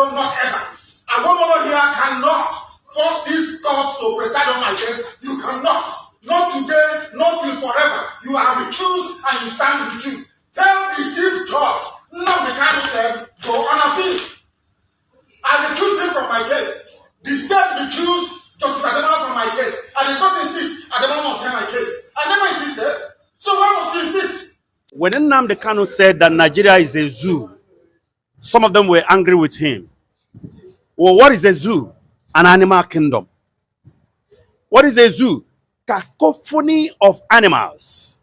no, not ever. A woman over here cannot force these courts to preside on my case. You cannot. Not today, not till forever. You are recused and you stand recused. Tell the chief judge, Nnamdi Kanu said, go on appeal. I recused him from my case. The state recused Justice Adama from my case. I did not insist Adama must hear my case. I never insisted. So why must you insist? When Nnamdi Kanu said that Nigeria is a zoo, some of them were angry with him. Well, what is a zoo? An animal kingdom. What is a zoo? Cacophony of animals.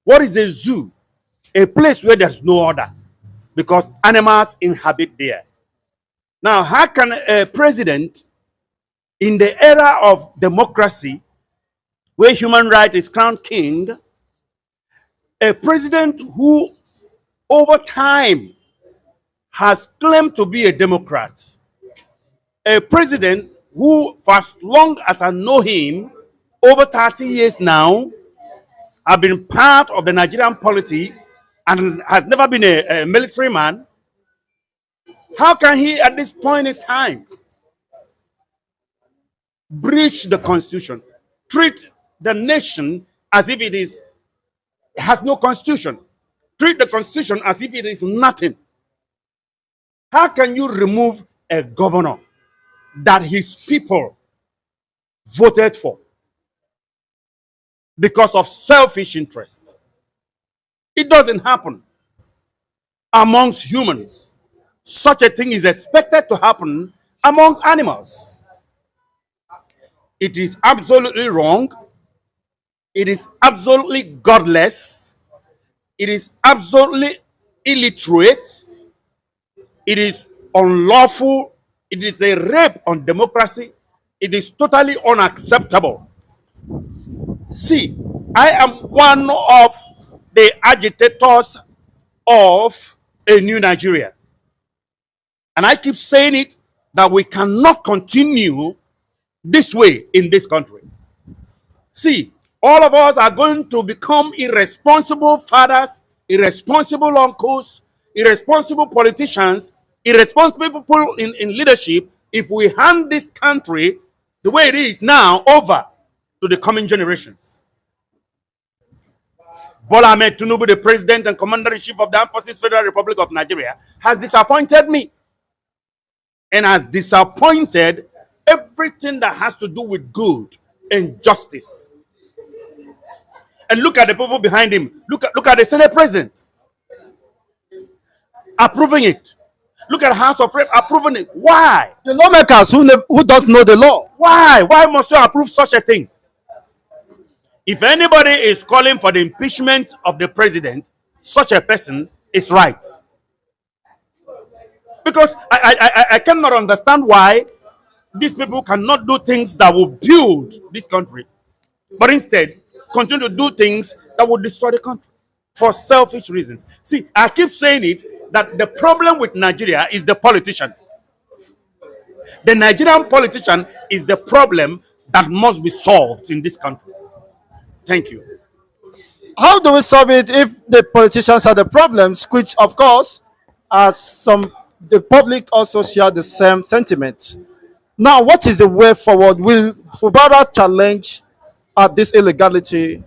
What is a zoo? A place where there's no order, because animals inhabit there. Now, how can a president in the era of democracy, where human right is crowned king, a president who over time has claimed to be a Democrat, a president who, for as long as I know him, over 30 years now, have been part of the Nigerian polity and has never been a military man, how can he at this point in time breach the constitution, treat the nation as if it has no constitution, treat the constitution as if it is nothing? How can you remove a governor that his people voted for because of selfish interest? It doesn't happen amongst humans. Such a thing is expected to happen amongst animals. It is absolutely wrong. It is absolutely godless. It is absolutely illiterate. It is unlawful. It is a rape on democracy. It is totally unacceptable. See, I am one of the agitators of a new Nigeria. And I keep saying it, that we cannot continue this way in this country. See, all of us are going to become irresponsible fathers, irresponsible uncles, irresponsible politicians, irresponsible people in leadership if we hand this country the way it is now over to the coming generations. Bola Ahmed Tinubu, the President and Commander-in-Chief of the Armed Forces Federal Republic of Nigeria, has disappointed me and has disappointed everything that has to do with good and justice. And look at the people behind him. Look at the Senate President approving it. Look at the House of Reps approving it. Why? The lawmakers who don't know the law. Why? Why must you approve such a thing? If anybody is calling for the impeachment of the president, such a person is right. Because I cannot understand why these people cannot do things that will build this country, but instead continue to do things that will destroy the country for selfish reasons. See, I keep saying it, that the problem with Nigeria is the politician. The Nigerian politician is the problem that must be solved in this country. Thank you. How do we solve it if the politicians are the problems, which of course the public also share the same sentiments? Now, what is the way forward? Will Fubara challenge this illegality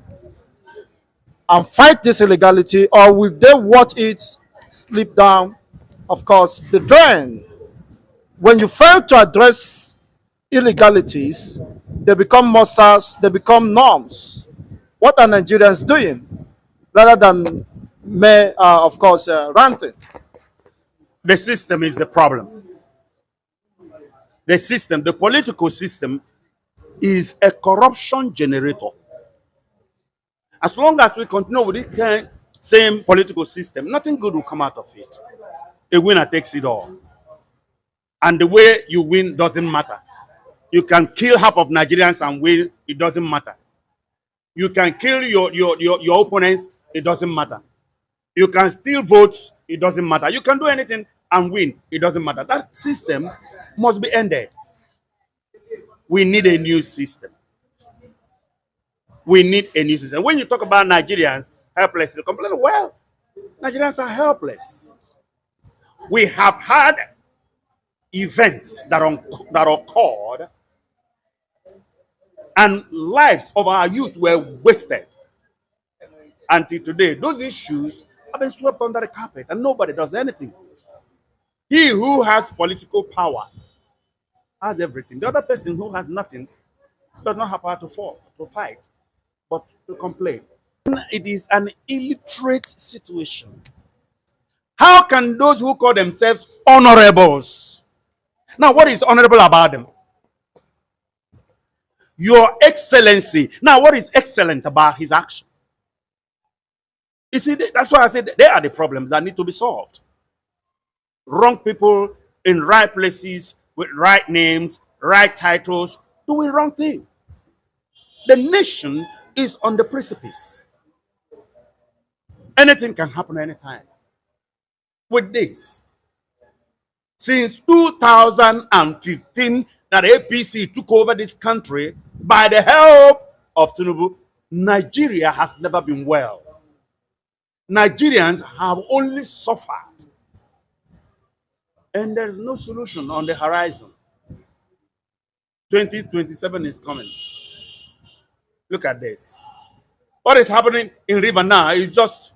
and fight this illegality, or will they watch it slip down, of course, the drain? When you fail to address illegalities, they become monsters, they become norms. What are Nigerians doing rather than, of course, ranting? The system is the problem. The system, the political system, is a corruption generator. As long as we continue with this same political system, nothing good will come out of it. A winner takes it all. And the way you win doesn't matter. You can kill half of Nigerians and win, it doesn't matter. You can kill your opponents, it doesn't matter. You can steal votes, it doesn't matter. You can do anything and win, it doesn't matter. That system must be ended. We need a new system. We need a new system. When you talk about Nigerians helpless, you complain, well, Nigerians are helpless. We have had events that occurred and lives of our youth were wasted. Until today, those issues have been swept under the carpet and nobody does anything. He who has political power has everything. The other person who has nothing does not have power to fight, but to complain. It is an illiterate situation. How can those who call themselves honorables? Now, what is honorable about them? Your Excellency. Now, what is excellent about his action? You see, that's why I said they are the problems that need to be solved. Wrong people in right places with right names, right titles, doing wrong thing. The nation is on the precipice. Anything can happen anytime. With this, since 2015 that APC took over this country by the help of Tinubu, Nigeria has never been well. Nigerians have only suffered. And there is no solution on the horizon. 2027 is coming. Look at this. What is happening in River now is just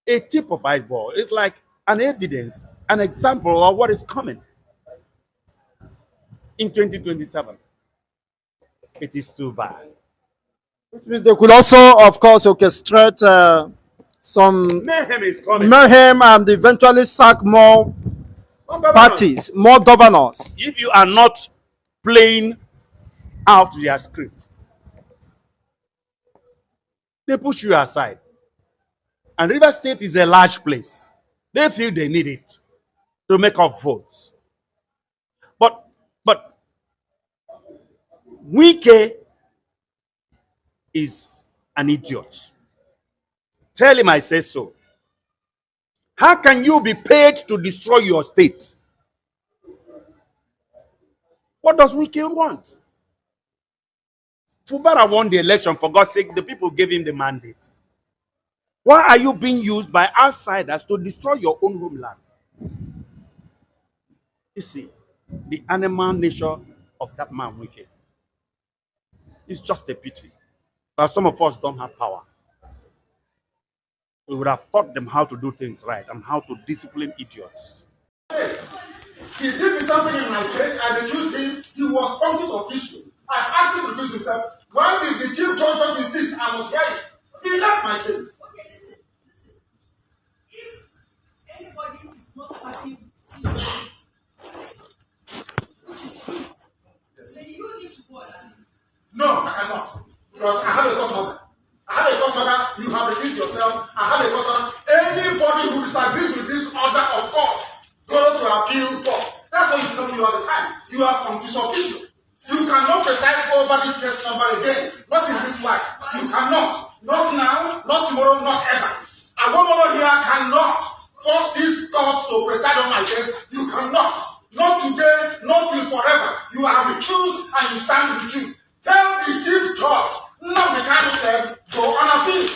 a tip of iceberg. It's like an evidence, an example of what is coming in 2027. It is too bad. Which means they could also, of course, orchestrate some Mayhem is coming. mayhem and eventually sack more parties, more governors. If you are not playing out their script, they push you aside. And River State is a large place. They feel they need it to make up votes. But Wike is an idiot. Tell him I say so. How can you be paid to destroy your state? What does Wike want? Fubara won the election, for God's sake, the people gave him the mandate. Why are you being used by outsiders to destroy your own homeland? You see, the animal nature of that man, Wike, is just a pity. But some of us don't have power. We would have taught them how to do things right and how to discipline idiots. He did me something in my case. I accused him. He was conscious of issue. I asked him to recuse himself. Why did the chief judge insist I must hear it? He left my case. Okay, listen. If anybody is not happy with you, which is you, then you need to go and No, I cannot. Because I have a court order. I have a court order. You have recused yourself. I have a court order. Anybody who disagrees with this order of court, go to appeal court. That's what you tell me all the time. You are conscious of issue. You cannot preside over this case number again. Not in this life. You cannot. Not now, not tomorrow, not ever. A woman here cannot force this court to preside on my case. You cannot. Not today, not till forever. You are recused and you stand recused. Tell the chief judge, Nnamdi Kanu said, go on appeal.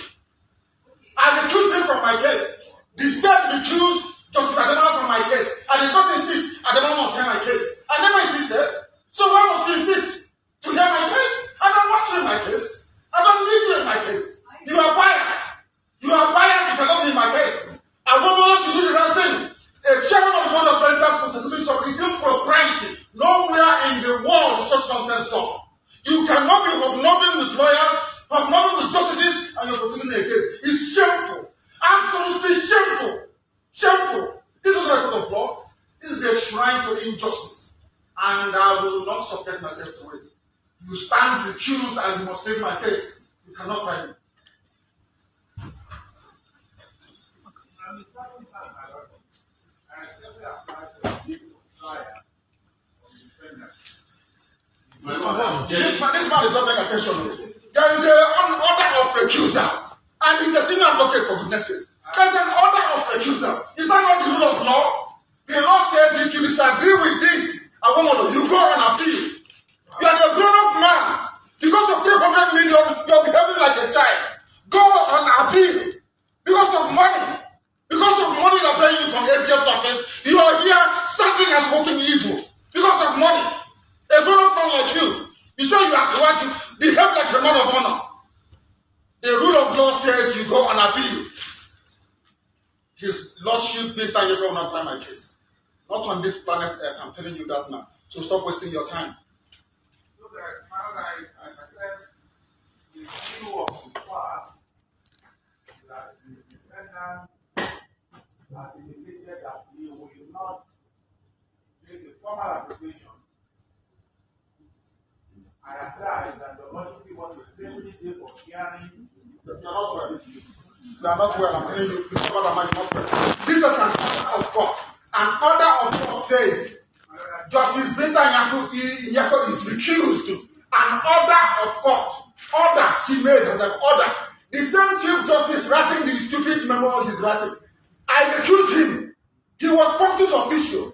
I recused him from my case. The state recused Justice Adama from my case. I did not insist Adama must hear my case. I never insisted. So why must you insist to hear my case? I don't want you in my case. I don't need you in my case. You are biased. You are biased if you are not in my case. I want us to do the right thing. A chairman of the board of directors constitution is impropriety. Nowhere in the world such nonsense done. You cannot be hobnobbing with lawyers, hobnobbing with justices, and you're proceeding a case. It's shameful. Absolutely shameful. Shameful. This is a court of law. This is a shrine to injustice. And I will not subject myself to it. You stand recused and you must take my case. You cannot find me. This man is not paying attention. There is an order of recusal. And he's a senior advocate, for goodness sake. There's an order of recusal. Is that not the rule of law? The law says if you disagree with this, you go and appeal. You are a grown-up man. Because of 300 million, you are behaving like a child. Go and appeal. Because of money. Because of money they're paying you from ATM office, you are here standing as has spoken evil because of money. A grown-up man like you say you are right to behave like a man of honor. The rule of law says you go on appeal. His Lordship Peter Yeko will not try my case. Not on this planet Earth, I'm telling you that now. So stop wasting your time. Look at paradise, as I said, the view of the past that the defendant has indicated that he will not make a formal application. I advise that the Lordship give us a 70-day for hearing. You are not well. You are not well. I'm telling you, this God am not well. This is an order of God. An order of God says, Justice Peter Yako is recused. An order of God. Order she made as an order. The same Chief Justice writing the stupid memo he's writing. I recused him. He was functus official.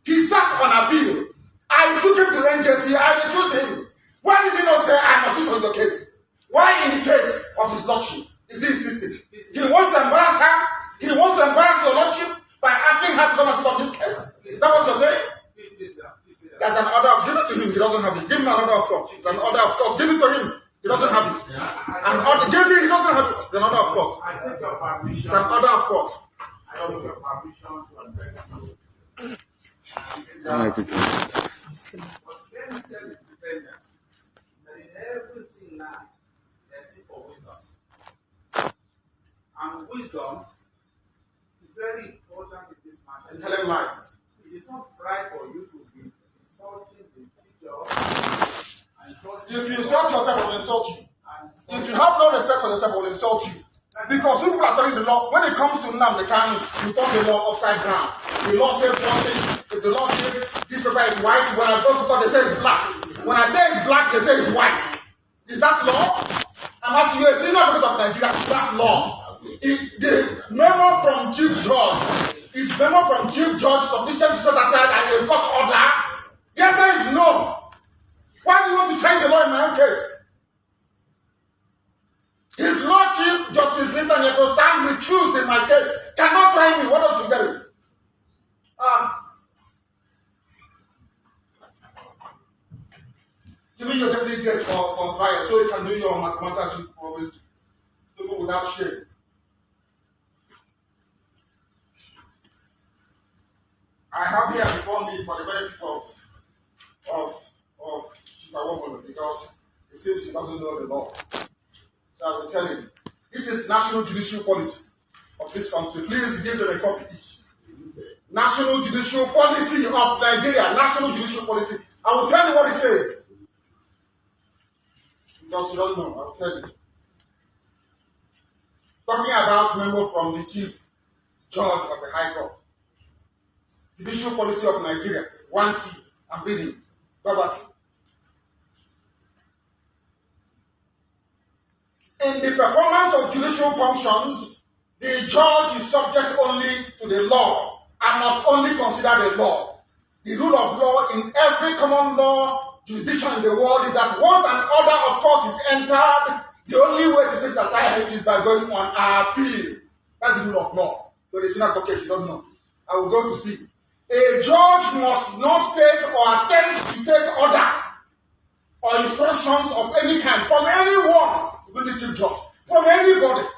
He sat on appeal. I took him to NJC. I recused him. Why did he not say I must sit on the case? Why in the case of his lordship is he insisting? He wants to embarrass her. He wants to embarrass your lordship by asking her to come and sit on this case. Is that what you're saying? There's an order of give it to him. He doesn't have it. Give him an order of court. It's an order of court. Give it to him. He doesn't have it. An order. Give it. He doesn't have it. It's an order of court. I take your permission. It's an order of court. I take your permission to address you. But let me tell the defendant that in everything now, there's need for wisdom. And wisdom is very important in this matter. And tell him lies. It is not right for you to be insulting the teacher and insulting. If you insult yourself, I will insult you. If you have no respect for yourself, I will insult you. Because people are telling the law, when it comes to Nnamdi Kanu, you turn the law upside down. The law says one thing. If the law says this paper is white, when I go to court, they say it's black. When I say it's black, they say it's white. Is that law? I'm asking you, a senior advocate of Nigeria, is that law? Is the memo from Chief Judge, is memo from Chief Judge sufficient to set aside as a court order? The answer is no. Why do you want to change the law in my own case? His Lordship, Justice Peter Yako, stand recused in my case. Cannot try me. Why don't you get it? Give me your definite date for trial so you can do your mathematics you always do. People without shame. I have here before me for the benefit of Chief because it seems she doesn't know the law. So I will tell him, this is national judicial policy of this country. Please give them a copy each. National judicial policy of Nigeria. National judicial policy. I will tell you what it says. Because you don't know, I will tell you. Talking about memo from the Chief Judge of the High Court. Judicial policy of Nigeria. 1C. I'm reading. Verbatim. In the performance of judicial functions, the judge is subject only to the law and must only consider the law. The rule of law in every common law jurisdiction in the world is that once an order of court is entered, the only way to set aside it is by going on appeal. That's the rule of law. So the senior advocate, you don't know. I will go to see. A judge must not take or attempt to take orders or instructions of any kind from anyone, even the chief judge, from anybody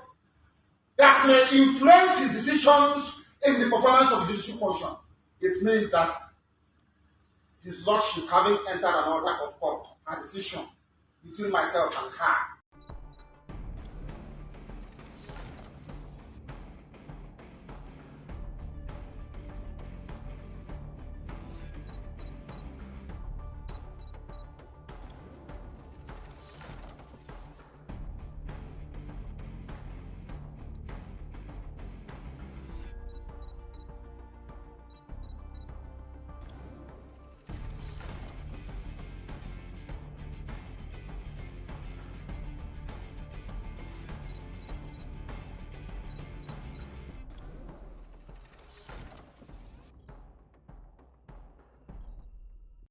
that may influence his decisions in the performance of judicial function. It means that his lordship, having entered an order of court, a decision between myself and her,